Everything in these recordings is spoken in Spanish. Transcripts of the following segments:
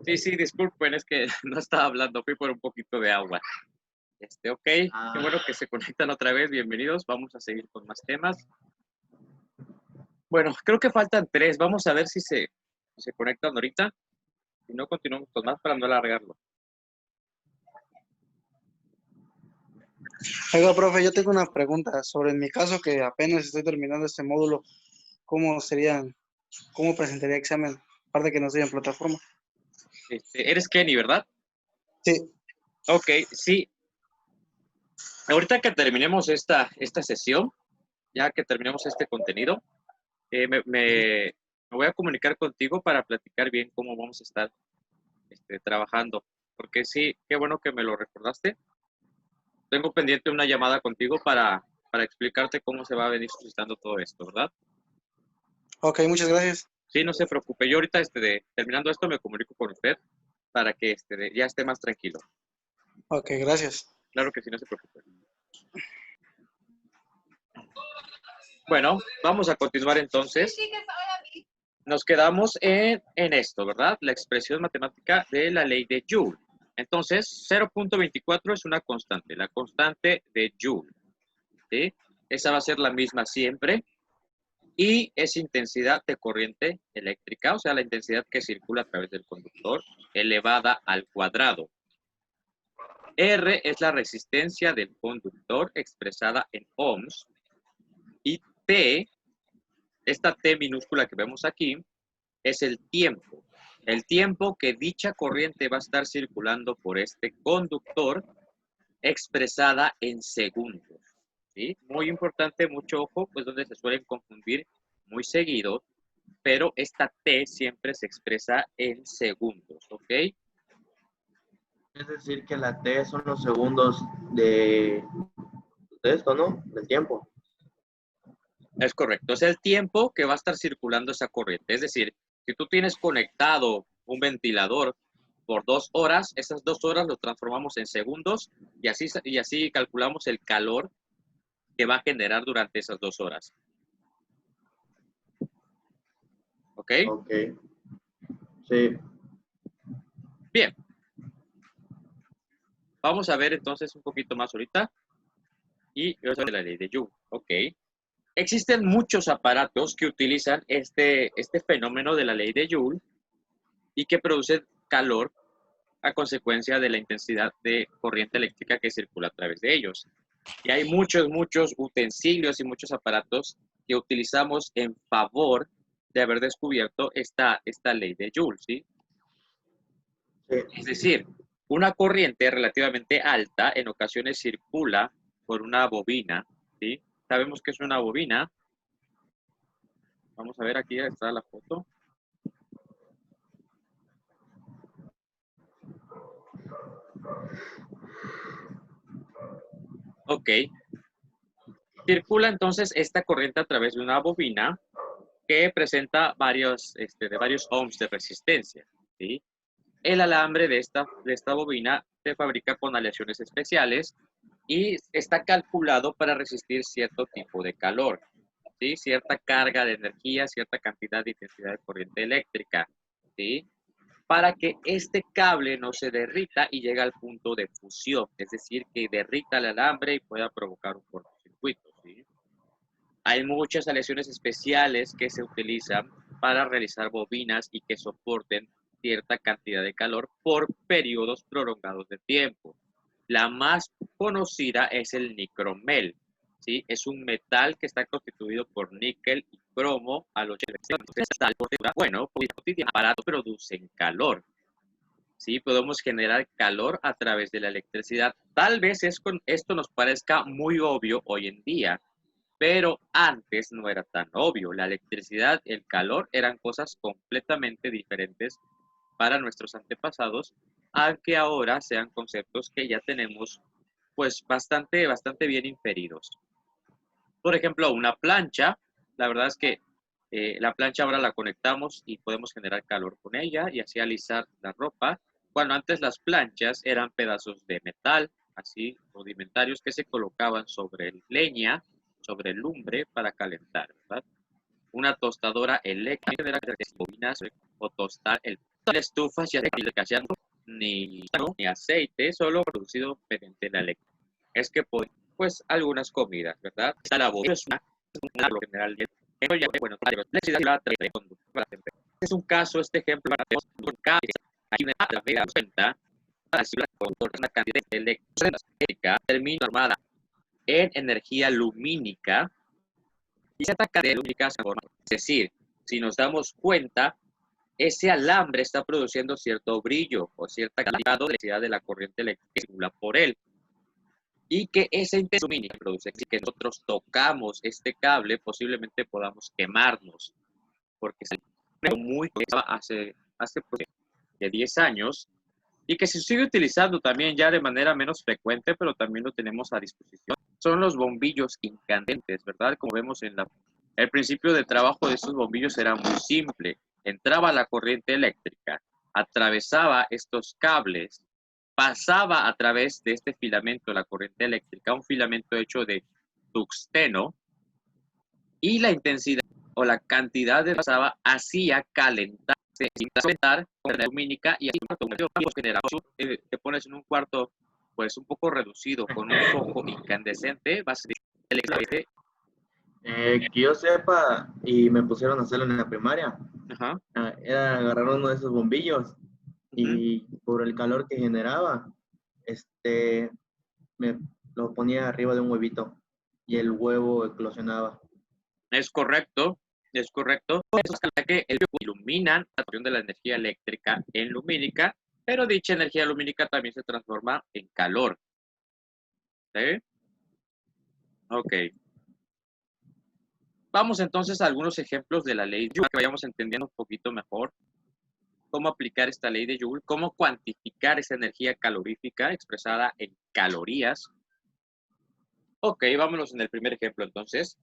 Sí, sí, disculpen, es que no estaba hablando, fui por un poquito de agua. Ok, qué bueno que se conectan otra vez, bienvenidos, vamos a seguir con más temas. Bueno, creo que faltan 3, vamos a ver si se conectan ahorita, si no continuamos con más para no alargarlo. Oiga, profe, yo tengo una pregunta sobre mi caso que apenas estoy terminando este módulo. ¿Cómo presentaría examen? Aparte que no estoy en plataforma. Eres Kenny, ¿verdad? Sí. Ok, sí. Ahorita que terminemos esta sesión, ya que terminemos este contenido, me voy a comunicar contigo para platicar bien cómo vamos a estar trabajando. Porque sí, qué bueno que me lo recordaste. Tengo pendiente una llamada contigo para explicarte cómo se va a venir suscitando todo esto, ¿verdad? Ok, muchas gracias. Sí, no se preocupe. Yo ahorita, terminando esto, me comunico con usted para que ya esté más tranquilo. Ok, gracias. Claro que sí, no se preocupe. Bueno, vamos a continuar entonces. Nos quedamos en esto, ¿verdad? La expresión matemática de la ley de Joule. Entonces, 0.24 es una constante, la constante de Joule. ¿Sí? Esa va a ser la misma siempre. Y es intensidad de corriente eléctrica, o sea, la intensidad que circula a través del conductor, elevada al cuadrado. R es la resistencia del conductor expresada en ohms. Y T, esta T minúscula que vemos aquí, es el tiempo. El tiempo que dicha corriente va a estar circulando por este conductor expresada en segundos. ¿Sí? Muy importante, mucho ojo, pues donde se suelen confundir muy seguido, pero esta T siempre se expresa en segundos, ¿ok? Es decir, que la T son los segundos de esto, ¿no? Del tiempo. Es correcto, es el tiempo que va a estar circulando esa corriente. Es decir, si tú tienes conectado un ventilador por 2 horas, esas 2 horas lo transformamos en segundos y así calculamos el calor que va a generar durante esas 2 horas. ¿Ok? Ok. Sí. Bien. Vamos a ver entonces un poquito más ahorita. Y vamos a ver la ley de Joule. ¿Ok? Existen muchos aparatos que utilizan este fenómeno de la ley de Joule y que producen calor a consecuencia de la intensidad de corriente eléctrica que circula a través de ellos. Y hay muchos utensilios y muchos aparatos que utilizamos en favor de haber descubierto esta ley de Joule, ¿sí? Sí. Es decir, una corriente relativamente alta en ocasiones circula por una bobina, ¿sí? Sabemos que es una bobina. Vamos a ver, aquí está la foto. Ok. Circula entonces esta corriente a través de una bobina que presenta de varios ohms de resistencia, ¿sí? El alambre de esta bobina se fabrica con aleaciones especiales y está calculado para resistir cierto tipo de calor, ¿sí? Cierta carga de energía, cierta cantidad de intensidad de corriente eléctrica, ¿sí? Para que este cable no se derrita y llegue al punto de fusión, es decir, que derrita el alambre y pueda provocar un cortocircuito, ¿sí? Hay muchas aleaciones especiales que se utilizan para realizar bobinas y que soporten cierta cantidad de calor por periodos prolongados de tiempo. La más conocida es el nicromel, ¿sí? Es un metal que está constituido por níquel y cromo al 80%. Bueno, el aparato producen calor, ¿sí? Podemos generar calor a través de la electricidad. Tal vez esto nos parezca muy obvio hoy en día, pero antes no era tan obvio. La electricidad, el calor eran cosas completamente diferentes para nuestros antepasados, aunque ahora sean conceptos que ya tenemos pues bastante bien inferidos. Por ejemplo, una plancha, la verdad es que la plancha ahora la conectamos y podemos generar calor con ella y así alisar la ropa. Cuando antes las planchas eran pedazos de metal, así rudimentarios, que se colocaban sobre leña, sobre lumbre para calentar, ¿verdad? Una tostadora eléctrica de bobinas o tostar el la estufa ya ni aceite, solo producido mediante la electricidad. Es que pues algunas comidas, ¿verdad? Está la bobina, es una lo general de ya, bueno, la electricidad es un caso, este ejemplo, para aquí me da cuenta una cantidad de electricidad termina formada en energía lumínica y esta cantidad lumínica se forma. Es decir, si nos damos cuenta, ese alambre está produciendo cierto brillo o cierta cantidad de electricidad de la corriente eléctrica que circula por él. Y que esa intensidad lumínica produce, si que nosotros tocamos este cable, posiblemente podamos quemarnos, porque es algo muy hace pues, de 10 años, y que se sigue utilizando también ya de manera menos frecuente, pero también lo tenemos a disposición. Son los bombillos incandescentes, ¿verdad? Como vemos el principio de trabajo de estos bombillos era muy simple. Entraba la corriente eléctrica, atravesaba estos cables, pasaba a través de este filamento la corriente eléctrica, un filamento hecho de tuxteno, y la intensidad o la cantidad de pasaba hacía calentarse, sin calentar con la lumínica, y así te pones en un cuarto pues un poco reducido con un foco incandescente, vas a electricidad. Que yo sepa, y me pusieron a hacerlo en la primaria, Ajá. Era agarrar uno de esos bombillos y por el calor que generaba, me lo ponía arriba de un huevito y el huevo eclosionaba. Es correcto, es correcto. Es que iluminan la acción de la energía eléctrica en lumínica, pero dicha energía lumínica también se transforma en calor. ¿Sí? Ok. Vamos entonces a algunos ejemplos de la ley de Joule, que vayamos entendiendo un poquito mejor cómo aplicar esta ley de Joule, cómo cuantificar esa energía calorífica expresada en calorías. Ok, vámonos en el primer ejemplo entonces.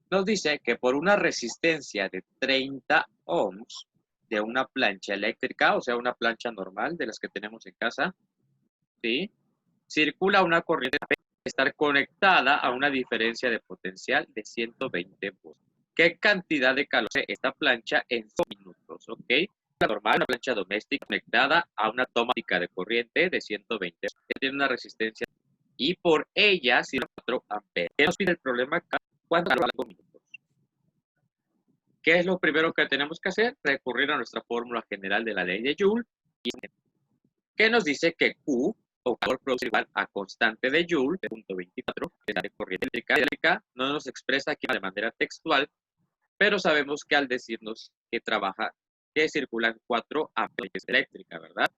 Nos dice que por una resistencia de 30 ohms de una plancha eléctrica, o sea, una plancha normal de las que tenemos en casa, ¿sí? Circula una corriente que estar conectada a una diferencia de potencial de 120 volts. ¿Qué cantidad de calor hace esta plancha en 5 minutos? ¿Ok? La normal, una plancha doméstica conectada a una automática de corriente de 120 volts, que tiene una resistencia, y por ella sirve 4 amperes. ¿Qué nos pide el problema? ¿Cuánto calor hace en 5 minutos? ¿Qué es lo primero que tenemos que hacer? Recurrir a nuestra fórmula general de la ley de Joule, que nos dice que Q, o calor producido igual a constante de Joule, de 0.24, de la corriente eléctrica, no nos expresa aquí de manera textual, pero sabemos que al decirnos que trabaja, que circulan 4 amperes eléctrica, ¿verdad?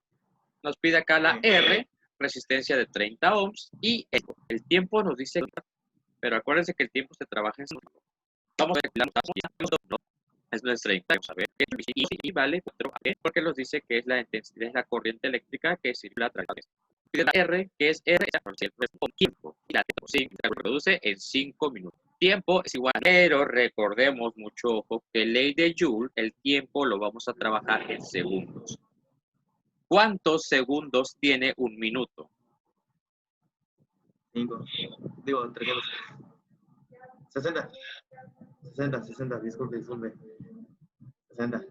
Nos pide acá la R, resistencia de 30 ohms, y el tiempo nos dice, pero acuérdense que el tiempo se trabaja en segundos. Vamos a calcular, es nuestra vamos a ver, y vale 4 amperes, porque nos dice que es la intensidad, es la corriente eléctrica que circula a través de la R, que es R, el tiempo, y la se reproduce en 5 minutos. Tiempo es igual, pero recordemos mucho, ojo, que ley de Joule, el tiempo lo vamos a trabajar en segundos. ¿Cuántos segundos tiene un minuto? 5, digo, 300. 60, disculpe. 60.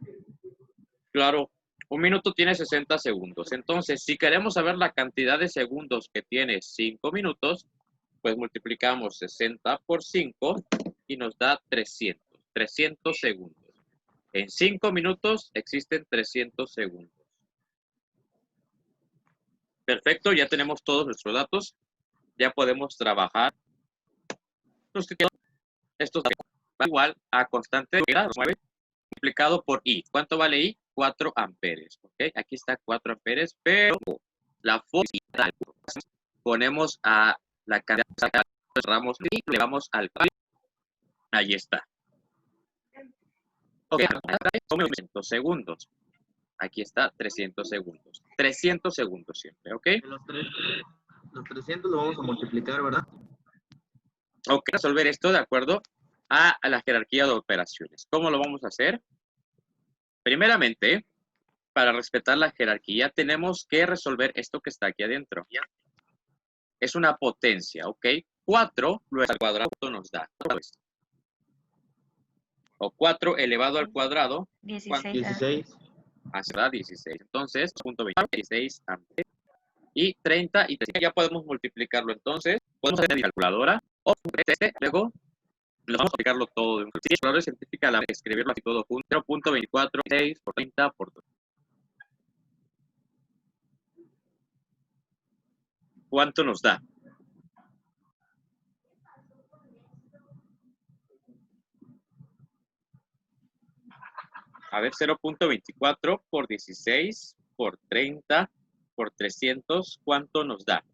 Claro, un minuto tiene 60 segundos. Entonces, si queremos saber la cantidad de segundos que tiene 5 minutos, pues multiplicamos 60 por 5 y nos da 300. 300 segundos. En 5 minutos existen 300 segundos. Perfecto, ya tenemos todos nuestros datos. Ya podemos trabajar. Esto va igual a constante de 9 multiplicado por I. ¿Cuánto vale I? 4 amperes. ¿Ok? Aquí está 4 amperes, pero la fórmula ponemos a la cantidad, cerramos y le vamos al ahí está. Ok, 300 segundos. Aquí está 300 segundos. 300 segundos siempre, ¿ok? Los 300 lo vamos a multiplicar, ¿verdad? Ok, resolver esto de acuerdo a la jerarquía de operaciones. ¿Cómo lo vamos a hacer? Primeramente, para respetar la jerarquía, tenemos que resolver esto que está aquí adentro. Es una potencia, ¿ok? 4 luego al cuadrado nos da esto. O 4 elevado al cuadrado. 16. hacia 16. Entonces, 2.26 amperes. Y 30 y 30 ya podemos multiplicarlo. Entonces, podemos hacer la calculadora o luego lo vamos a aplicarlo todo de un clic. Si es palabra científica, escribirlo así todo junto. 0.246 por 30 por 2. ¿Cuánto nos da? A ver, 0.24 por 16 por 30 por 300, ¿cuánto nos da?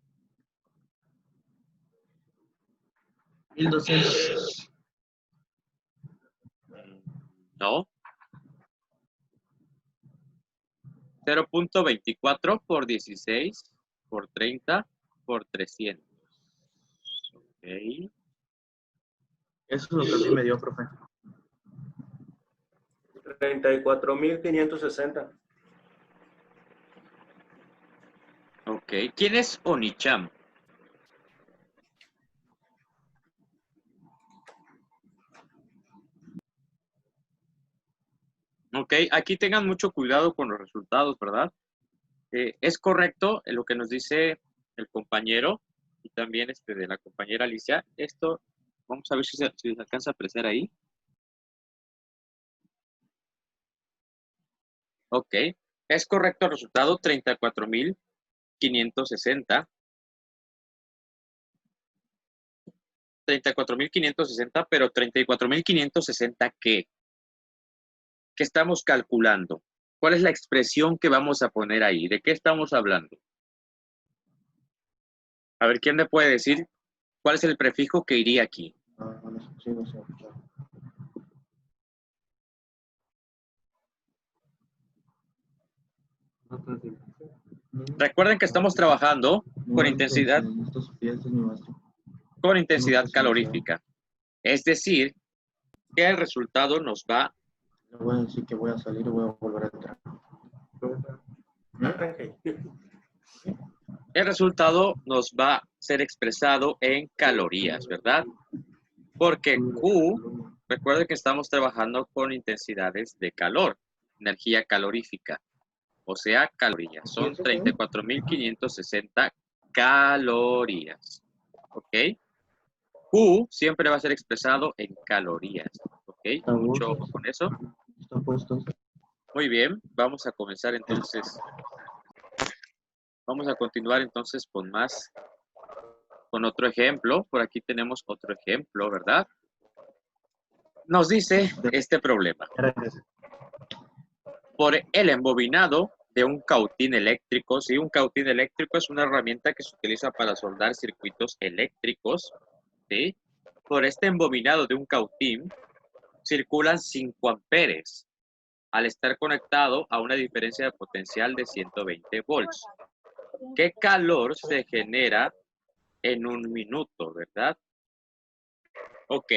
1200. No. 0.24 por 16 por 30 por 300. Ok. Eso es lo que a mí me dio, profe. 34.560. Ok. ¿Quién es Onicham? Ok, aquí tengan mucho cuidado con los resultados, ¿verdad? Es correcto lo que nos dice el compañero y también de la compañera Alicia. Esto, vamos a ver si se alcanza a apreciar ahí. Ok, es correcto el resultado, 34.560. 34.560, pero 34.560, ¿qué? ¿Qué estamos calculando? ¿Cuál es la expresión que vamos a poner ahí? ¿De qué estamos hablando? A ver, ¿quién me puede decir cuál es el prefijo que iría aquí? No sé. Recuerden que estamos trabajando con intensidad calorífica. Es decir, que el resultado nos va... Le voy a decir que voy a salir y voy a volver a entrar. El resultado nos va a ser expresado en calorías, ¿verdad? Porque Q, recuerden que estamos trabajando con intensidades de calor, energía calorífica, o sea, calorías. Son 34.560 calorías, ¿ok? Q siempre va a ser expresado en calorías, ¿ok? Mucho ojo con eso. Está puesto. Muy bien, vamos a comenzar entonces. Vamos a continuar entonces con otro ejemplo. Por aquí tenemos otro ejemplo, ¿verdad? Nos dice este problema. Por el embobinado de un cautín eléctrico, ¿sí? Un cautín eléctrico es una herramienta que se utiliza para soldar circuitos eléctricos, ¿sí? Por este embobinado de un cautín circulan 5 amperes al estar conectado a una diferencia de potencial de 120 volts. ¿Qué calor se genera en un minuto, verdad? Ok.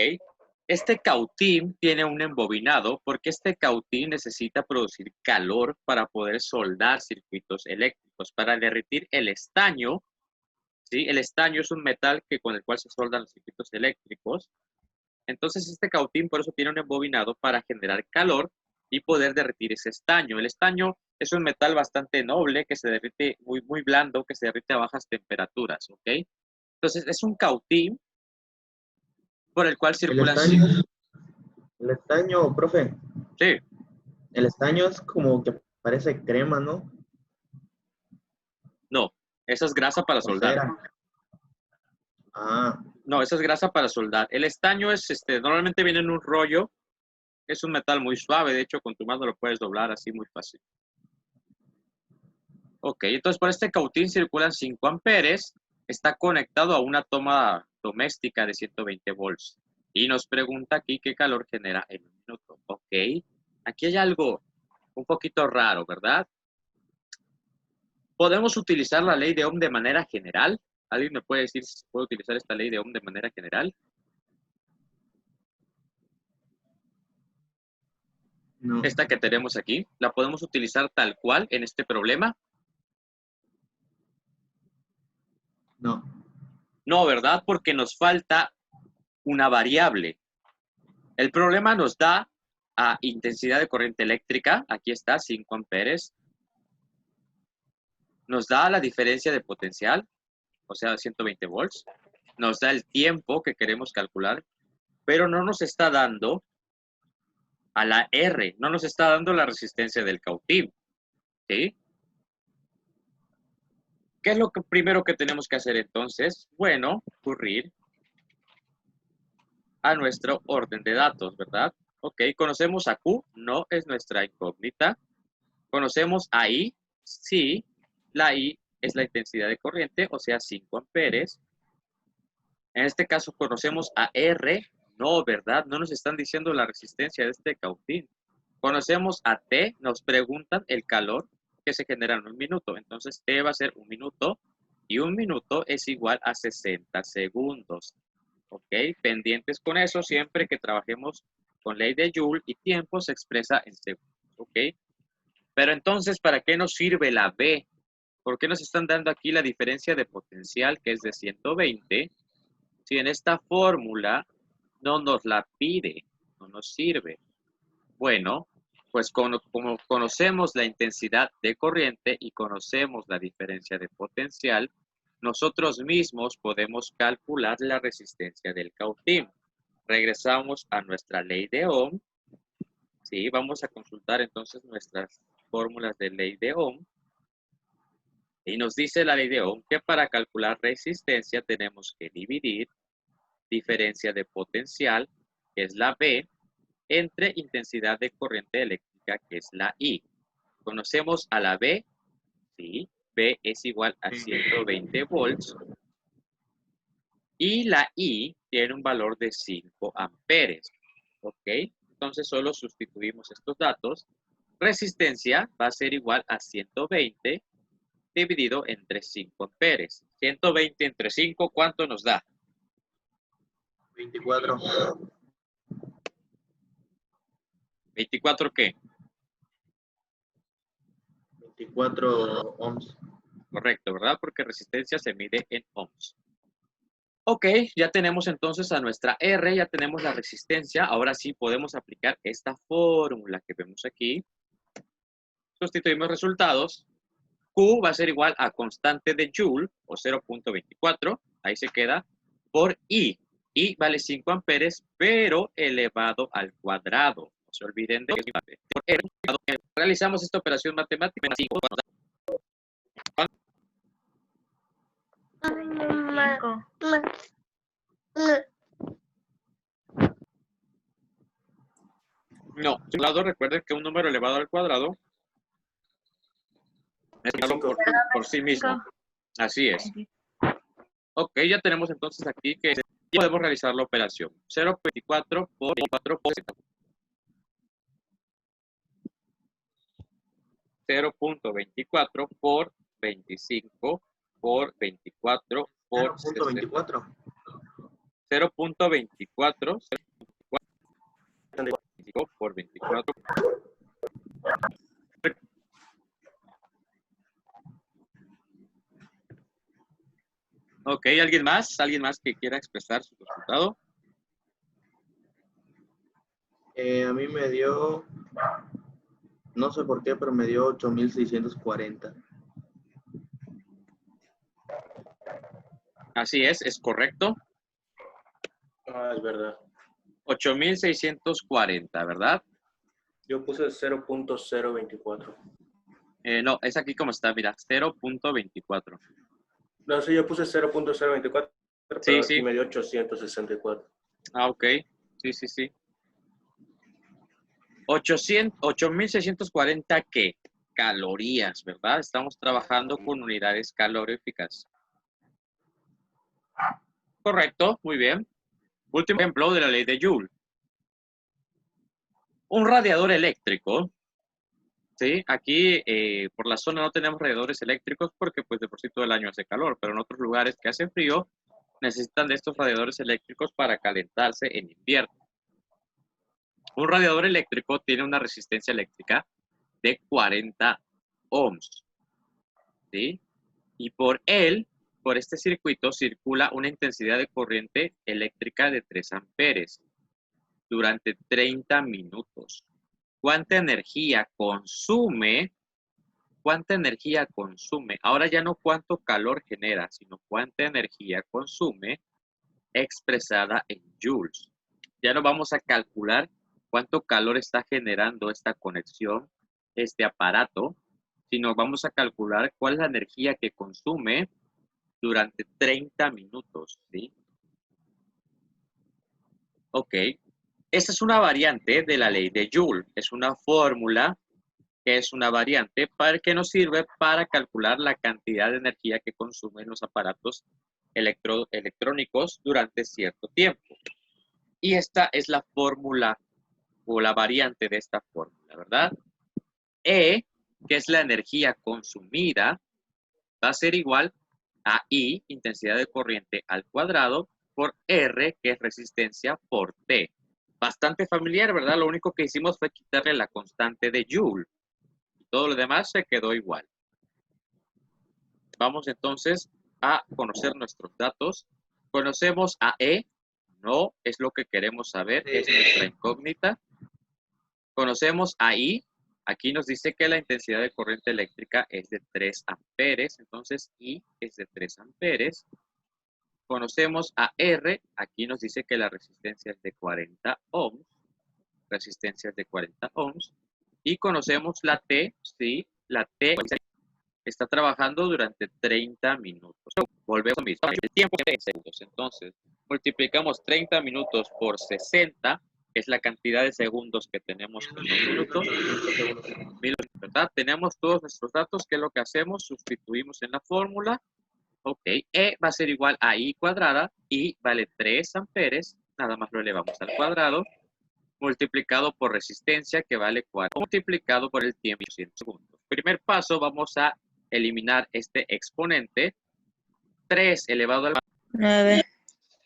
Este cautín tiene un embobinado porque este cautín necesita producir calor para poder soldar circuitos eléctricos, para derretir el estaño, ¿sí? El estaño es un metal con el cual se soldan los circuitos eléctricos. Entonces este cautín por eso tiene un embobinado para generar calor y poder derretir ese estaño. El estaño es un metal bastante noble que se derrite muy, muy blando, que se derrite a bajas temperaturas, ¿ok? Entonces es un cautín por el cual circulan... El estaño, profe. Sí. El estaño es como que parece crema, ¿no? No, esa es grasa para soldar. Ah. No, esa es grasa para soldar. El estaño es, normalmente viene en un rollo. Es un metal muy suave. De hecho, con tu mano lo puedes doblar así muy fácil. Ok, entonces por este cautín circulan 5 amperes. Está conectado a una toma doméstica de 120 volts. Y nos pregunta aquí qué calor genera en un minuto. Ok, aquí hay algo un poquito raro, ¿verdad? ¿Podemos utilizar la ley de Ohm de manera general? ¿Alguien me puede decir si puedo utilizar esta ley de Ohm de manera general? No. Esta que tenemos aquí, ¿la podemos utilizar tal cual en este problema? No. No, ¿verdad? Porque nos falta una variable. El problema nos da a intensidad de corriente eléctrica. Aquí está, 5 amperes. Nos da la diferencia de potencial, o sea, 120 volts. Nos da el tiempo que queremos calcular, pero no nos está dando a la R, no nos está dando la resistencia del cautín, ¿sí? ¿Qué es lo primero que tenemos que hacer entonces? Bueno, recurrir a nuestro orden de datos, ¿verdad? Ok, conocemos a Q, no es nuestra incógnita. Conocemos a I, sí, la I es la intensidad de corriente, o sea, 5 amperes. En este caso conocemos a R, no, ¿verdad? No nos están diciendo la resistencia de este cautín. Conocemos a T, nos preguntan el calor que se genera en un minuto. Entonces, T va a ser 1 minuto y 1 minuto es igual a 60 segundos. ¿Ok? Pendientes con eso, siempre que trabajemos con ley de Joule y tiempo se expresa en segundos. ¿Ok? Pero entonces, ¿para qué nos sirve la B? ¿Por qué nos están dando aquí la diferencia de potencial que es de 120? Si en esta fórmula no nos la pide, no nos sirve. Bueno, pues como conocemos la intensidad de corriente y conocemos la diferencia de potencial, nosotros mismos podemos calcular la resistencia del cautín. Regresamos a nuestra ley de Ohm. Sí, vamos a consultar entonces nuestras fórmulas de ley de Ohm. Y nos dice la ley de Ohm que para calcular resistencia tenemos que dividir diferencia de potencial, que es la B, entre intensidad de corriente eléctrica, que es la I. Conocemos a la B, sí, B es igual a 120 volts. Y la I tiene un valor de 5 amperes. ¿Ok? Entonces solo sustituimos estos datos. Resistencia va a ser igual a 120 dividido entre 5 amperes. 120 entre 5, ¿cuánto nos da? 24. ¿24 qué? 24 ohms. Correcto, ¿verdad? Porque resistencia se mide en ohms. Ok, ya tenemos entonces a nuestra R, ya tenemos la resistencia. Ahora sí podemos aplicar esta fórmula que vemos aquí. Sustituimos resultados. Q va a ser igual a constante de Joule, o 0.24, ahí se queda, por I. I vale 5 amperes, pero elevado al cuadrado. No se olviden de que por R, realizamos esta operación matemática. 25. No, recuerden que un número elevado al cuadrado es por sí mismo. Así es. Ok, ya tenemos entonces aquí que podemos realizar la operación. 0.24 por 4 por 0.24 por 25 por 24 por 0.24. 0.24 por 24. Ok, ¿alguien más? ¿Alguien más que quiera expresar su resultado? A mí me dio, no sé por qué, pero me dio 8640. Así es correcto. Ah, es verdad. 8640, ¿verdad? Yo puse 0.024. No, es aquí como está, mira, 0.24. No sé, yo puse 0.024, pero Sí, aquí sí. me dio 864. Ah, ok. Sí. 8640, ¿qué? Calorías, ¿verdad? Estamos trabajando con unidades caloríficas. Correcto, muy bien. Último ejemplo de la ley de Joule. Un radiador eléctrico, ¿sí? Aquí por la zona no tenemos radiadores eléctricos porque pues de por sí todo el año hace calor, pero en otros lugares que hace frío necesitan de estos radiadores eléctricos para calentarse en invierno. Un radiador eléctrico tiene una resistencia eléctrica de 40 ohms, ¿sí? Y por este circuito, circula una intensidad de corriente eléctrica de 3 amperes durante 30 minutos. ¿Cuánta energía consume? ¿Cuánta energía consume? Ahora ya no cuánto calor genera, sino cuánta energía consume expresada en joules. Ya no vamos a calcular cuánto calor está generando esta conexión, este aparato, sino vamos a calcular cuál es la energía que consume durante 30 minutos, ¿sí? Ok. Esta es una variante de la ley de Joule. Es una fórmula que es una variante que nos sirve para calcular la cantidad de energía que consumen los aparatos electrónicos durante cierto tiempo. Y esta es la fórmula o la variante de esta fórmula, ¿verdad? E, que es la energía consumida, va a ser igual a I, intensidad de corriente al cuadrado, por R, que es resistencia, por T. Bastante familiar, ¿verdad? Lo único que hicimos fue quitarle la constante de Joule. Todo lo demás se quedó igual. Vamos entonces a conocer nuestros datos. Conocemos a E, no es lo que queremos saber, es nuestra incógnita. Conocemos a I, aquí nos dice que la intensidad de corriente eléctrica es de 3 amperes, entonces I es de 3 amperes. Conocemos a R, aquí nos dice que la resistencia es de 40 ohms, resistencia es de 40 ohms. Y conocemos la T, sí, la T está trabajando durante 30 minutos. Volvemos a lo mismo. El tiempo es en segundos. Entonces, multiplicamos 30 minutos por 60, que es la cantidad de segundos que tenemos en un minuto. 1000, ¿verdad? Tenemos todos nuestros datos. ¿Qué es lo que hacemos? Sustituimos en la fórmula. Ok, E va a ser igual a I cuadrada. I vale 3 amperes. Nada más lo elevamos al cuadrado. Multiplicado por resistencia, que vale 4. Multiplicado por el tiempo, 100 segundos. Primer paso, vamos a eliminar este exponente. 3 elevado al 9.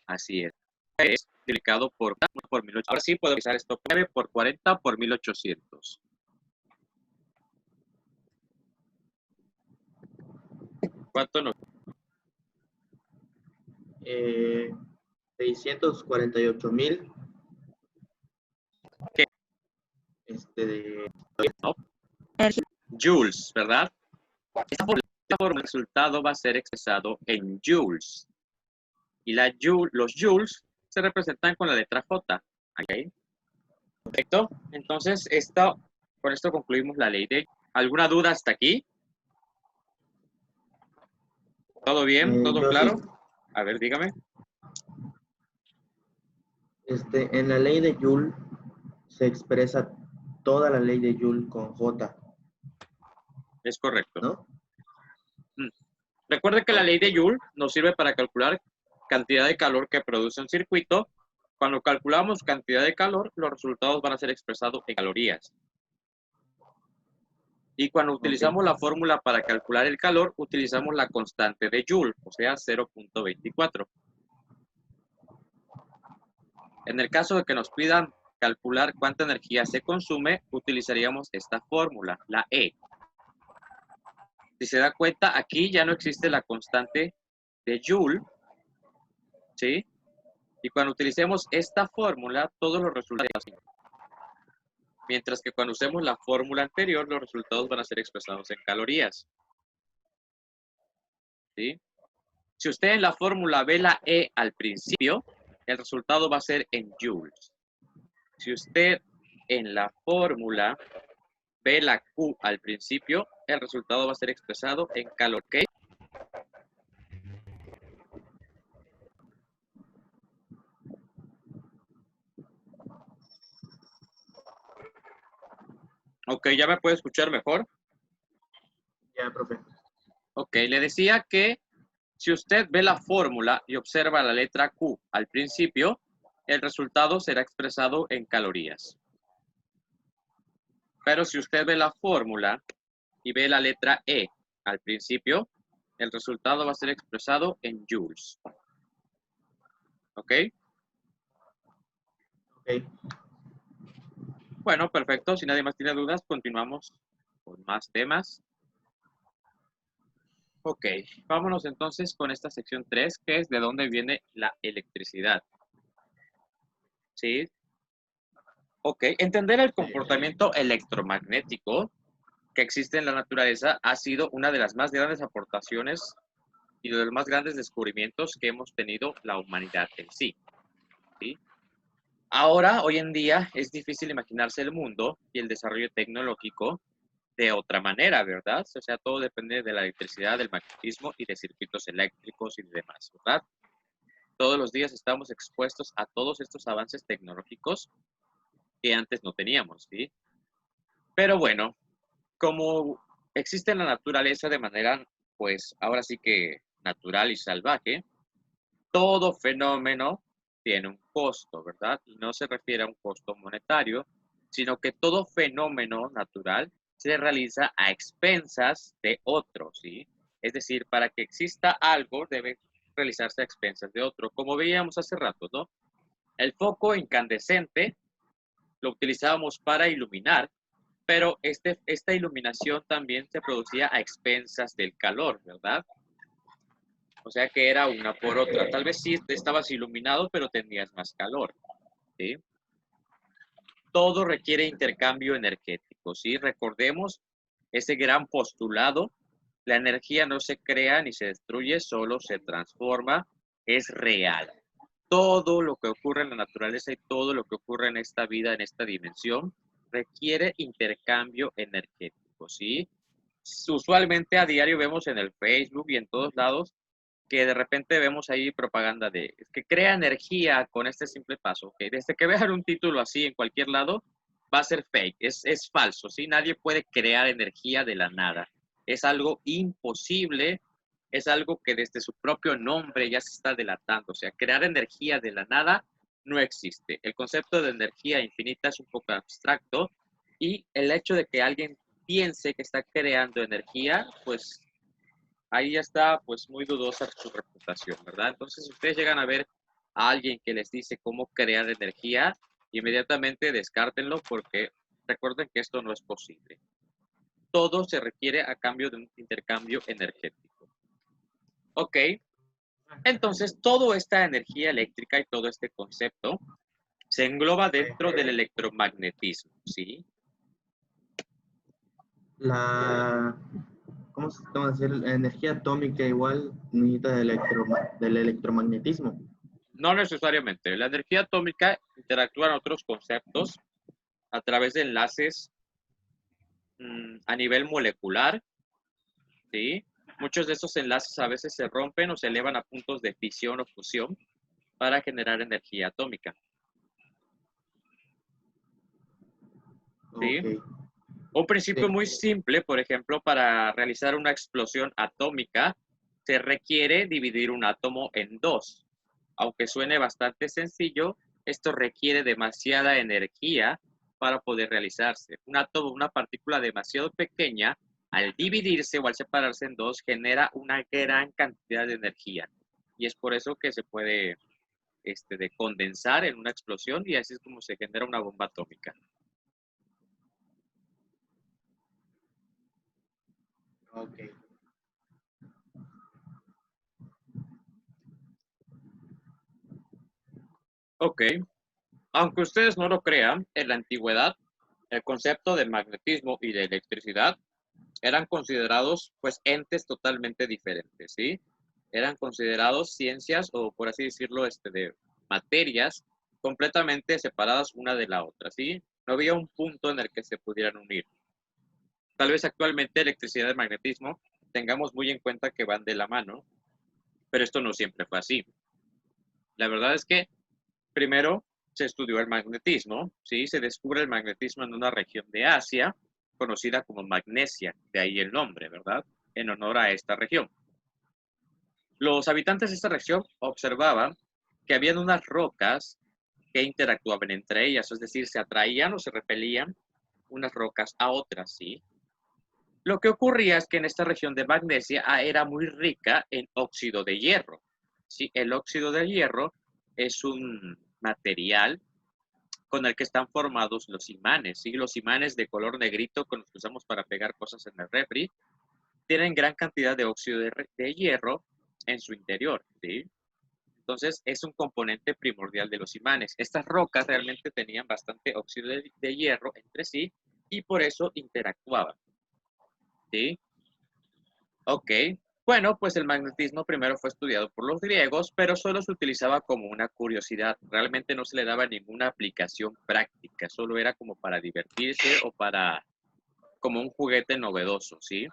Así es. 3 multiplicado por 1800. Ahora sí puedo utilizar esto. 9 por 40 por 1800. ¿Cuánto nos? 648,000. ¿Qué? No. Joules, ¿verdad? Esta forma, el resultado va a ser expresado en joules. Y los joules se representan con la letra J. ¿Okay? Perfecto. Entonces, con esto concluimos la ley de... ¿Alguna duda hasta aquí? ¿Todo bien? ¿Todo claro? Sí. A ver, dígame. En la ley de Joule se expresa toda la ley de Joule con J, Es correcto. ¿no? Recuerde que la ley de Joule nos sirve para calcular cantidad de calor que produce un circuito. Cuando calculamos cantidad de calor, los resultados van a ser expresados en calorías. Y cuando utilizamos la fórmula para calcular el calor, utilizamos la constante de Joule, o sea, 0.24. En el caso de que nos pidan calcular cuánta energía se consume, utilizaríamos esta fórmula, la E. Si se da cuenta, aquí ya no existe la constante de Joule, ¿sí? Y cuando utilicemos esta fórmula, todos los resultados. Mientras que cuando usemos la fórmula anterior, los resultados van a ser expresados en calorías. ¿Sí? Si usted en la fórmula ve la E al principio, el resultado va a ser en joules. Si usted en la fórmula ve la Q al principio, el resultado va a ser expresado en calorías. Ok, ¿ya me puede escuchar mejor? Ya, profe. Ok, le decía que si usted ve la fórmula y observa la letra Q al principio, el resultado será expresado en calorías. Pero si usted ve la fórmula y ve la letra E al principio, el resultado va a ser expresado en joules. ¿Ok? Ok. Bueno, perfecto. Si nadie más tiene dudas, continuamos con más temas. Ok, vámonos entonces con esta sección 3, que es de dónde viene la electricidad. ¿Sí? Ok, entender el comportamiento electromagnético que existe en la naturaleza ha sido una de las más grandes aportaciones y de los más grandes descubrimientos que hemos tenido la humanidad en sí, ¿sí? Ahora, hoy en día, es difícil imaginarse el mundo y el desarrollo tecnológico de otra manera, ¿verdad? O sea, todo depende de la electricidad, del magnetismo y de circuitos eléctricos y demás, ¿verdad? Todos los días estamos expuestos a todos estos avances tecnológicos que antes no teníamos, ¿sí? Pero bueno, como existe en la naturaleza de manera, pues ahora sí que natural y salvaje, todo fenómeno tiene un costo, ¿verdad? Y no se refiere a un costo monetario, sino que todo fenómeno natural se realiza a expensas de otro, ¿sí? Es decir, para que exista algo debe realizarse a expensas de otro, como veíamos hace rato, ¿no? El foco incandescente lo utilizábamos para iluminar, pero esta iluminación también se producía a expensas del calor, ¿verdad? O sea que era una por otra. Tal vez sí estabas iluminado, pero tenías más calor, ¿sí? Todo requiere intercambio energético, ¿sí? Recordemos ese gran postulado. La energía no se crea ni se destruye, solo se transforma, es real. Todo lo que ocurre en la naturaleza y todo lo que ocurre en esta vida, en esta dimensión, requiere intercambio energético, ¿sí? Usualmente a diario vemos en el Facebook y en todos lados que de repente vemos ahí propaganda de que crea energía con este simple paso. Que desde que vean un título así en cualquier lado, va a ser fake, es falso, ¿sí? Nadie puede crear energía de la nada. Es algo imposible, es algo que desde su propio nombre ya se está delatando. O sea, crear energía de la nada no existe. El concepto de energía infinita es un poco abstracto y el hecho de que alguien piense que está creando energía, pues ahí ya está pues muy dudosa su reputación, ¿verdad? Entonces, si ustedes llegan a ver a alguien que les dice cómo crear energía, inmediatamente descártenlo porque recuerden que esto no es posible. Todo se requiere a cambio de un intercambio energético. Ok, entonces toda esta energía eléctrica y todo este concepto se engloba dentro del electromagnetismo, ¿sí? La, ¿cómo se llama decir? La energía atómica igual necesita del electromagnetismo. No necesariamente. La energía atómica interactúa en otros conceptos a través de enlaces a nivel molecular, ¿sí? Muchos de estos enlaces a veces se rompen o se elevan a puntos de fisión o fusión para generar energía atómica, ¿sí? Ok. Un principio Sí. muy simple, por ejemplo, para realizar una explosión atómica, se requiere dividir un átomo en dos. Aunque suene bastante sencillo, esto requiere demasiada energía para poder realizarse. Un átomo, una partícula demasiado pequeña, al dividirse o al separarse en dos, genera una gran cantidad de energía. Y es por eso que se puede de condensar en una explosión y así es como se genera una bomba atómica. Ok. Ok, aunque ustedes no lo crean, en la antigüedad el concepto de magnetismo y de electricidad eran considerados pues entes totalmente diferentes, ¿sí? Eran considerados ciencias o por así decirlo, de materias completamente separadas una de la otra, ¿sí? No había un punto en el que se pudieran unir. Tal vez actualmente electricidad y magnetismo tengamos muy en cuenta que van de la mano, pero esto no siempre fue así. La verdad es que primero se estudió el magnetismo, ¿sí? Se descubre el magnetismo en una región de Asia conocida como Magnesia, de ahí el nombre, ¿verdad? En honor a esta región. Los habitantes de esta región observaban que habían unas rocas que interactuaban entre ellas, es decir, se atraían o se repelían unas rocas a otras, ¿sí? Lo que ocurría es que en esta región de Magnesia era muy rica en óxido de hierro, ¿sí? El óxido de hierro es un material con el que están formados los imanes, ¿sí? Los imanes de color negrito con los que usamos para pegar cosas en el refri, tienen gran cantidad de óxido de hierro en su interior, ¿sí? Entonces, es un componente primordial de los imanes. Estas rocas realmente tenían bastante óxido de hierro entre sí y por eso interactuaban. ¿Sí? Ok. Bueno, pues el magnetismo primero fue estudiado por los griegos, pero solo se utilizaba como una curiosidad. Realmente no se le daba ninguna aplicación práctica, solo era como para divertirse o para como un juguete novedoso, ¿sí?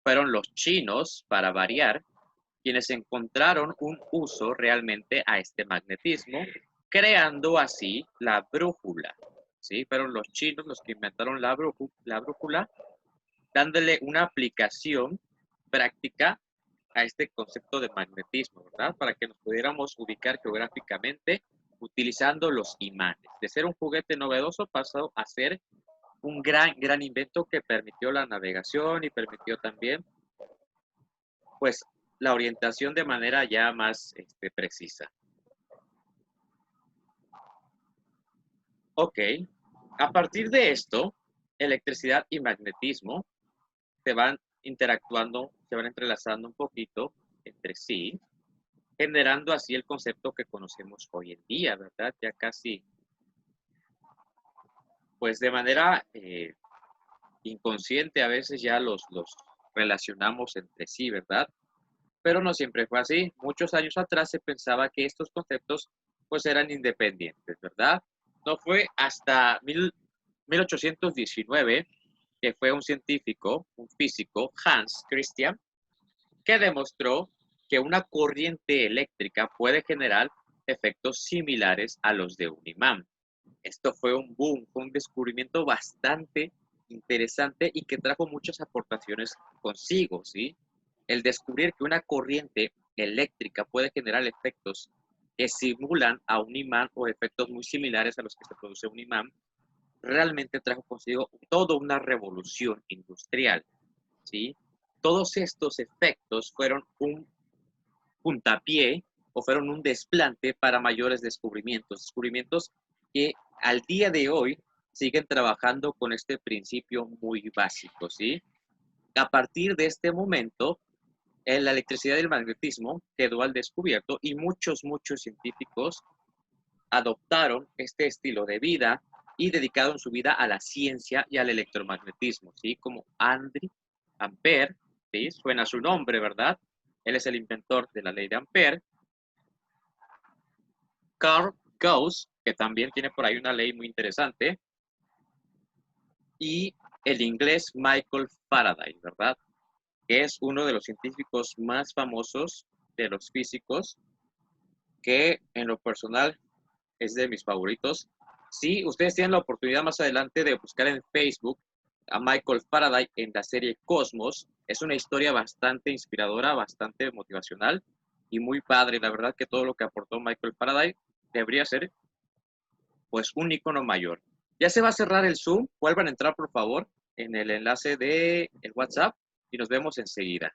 Fueron los chinos, para variar, quienes encontraron un uso realmente a este magnetismo, creando así la brújula, ¿sí? Fueron los chinos los que inventaron la brújula, dándole una aplicación práctica a este concepto de magnetismo, ¿verdad? Para que nos pudiéramos ubicar geográficamente utilizando los imanes. De ser un juguete novedoso pasó a ser un gran invento que permitió la navegación y permitió también, pues, la orientación de manera ya más precisa. Ok, a partir de esto, electricidad y magnetismo se van interactuando, se van entrelazando un poquito entre sí, generando así el concepto que conocemos hoy en día, ¿verdad? Ya casi, pues de manera inconsciente a veces ya los relacionamos entre sí, ¿verdad? Pero no siempre fue así. Muchos años atrás se pensaba que estos conceptos pues eran independientes, ¿verdad? No fue hasta 1819 que fue un científico, un físico, Hans Christian, que demostró que una corriente eléctrica puede generar efectos similares a los de un imán. Esto fue un boom, fue un descubrimiento bastante interesante y que trajo muchas aportaciones consigo, ¿sí? El descubrir que una corriente eléctrica puede generar efectos que simulan a un imán o efectos muy similares a los que se produce un imán, realmente trajo consigo toda una revolución industrial, ¿sí? Todos estos efectos fueron un puntapié o fueron un desplante para mayores descubrimientos que al día de hoy siguen trabajando con este principio muy básico, ¿sí? A partir de este momento, la electricidad y el magnetismo quedó al descubierto y muchos científicos adoptaron este estilo de vida y dedicaron su vida a la ciencia y al electromagnetismo, ¿sí? Como André Ampère, ¿sí? Suena su nombre, ¿verdad? Él es el inventor de la ley de Ampère. Carl Gauss, que también tiene por ahí una ley muy interesante. Y el inglés Michael Faraday, ¿verdad? Que es uno de los científicos más famosos de los físicos, que en lo personal es de mis favoritos. Si ustedes tienen la oportunidad más adelante de buscar en Facebook a Michael Faraday en la serie Cosmos, es una historia bastante inspiradora, bastante motivacional y muy padre. La verdad que todo lo que aportó Michael Faraday debería ser pues un icono mayor. Ya se va a cerrar el Zoom, vuelvan a entrar por favor en el enlace de el WhatsApp y nos vemos enseguida.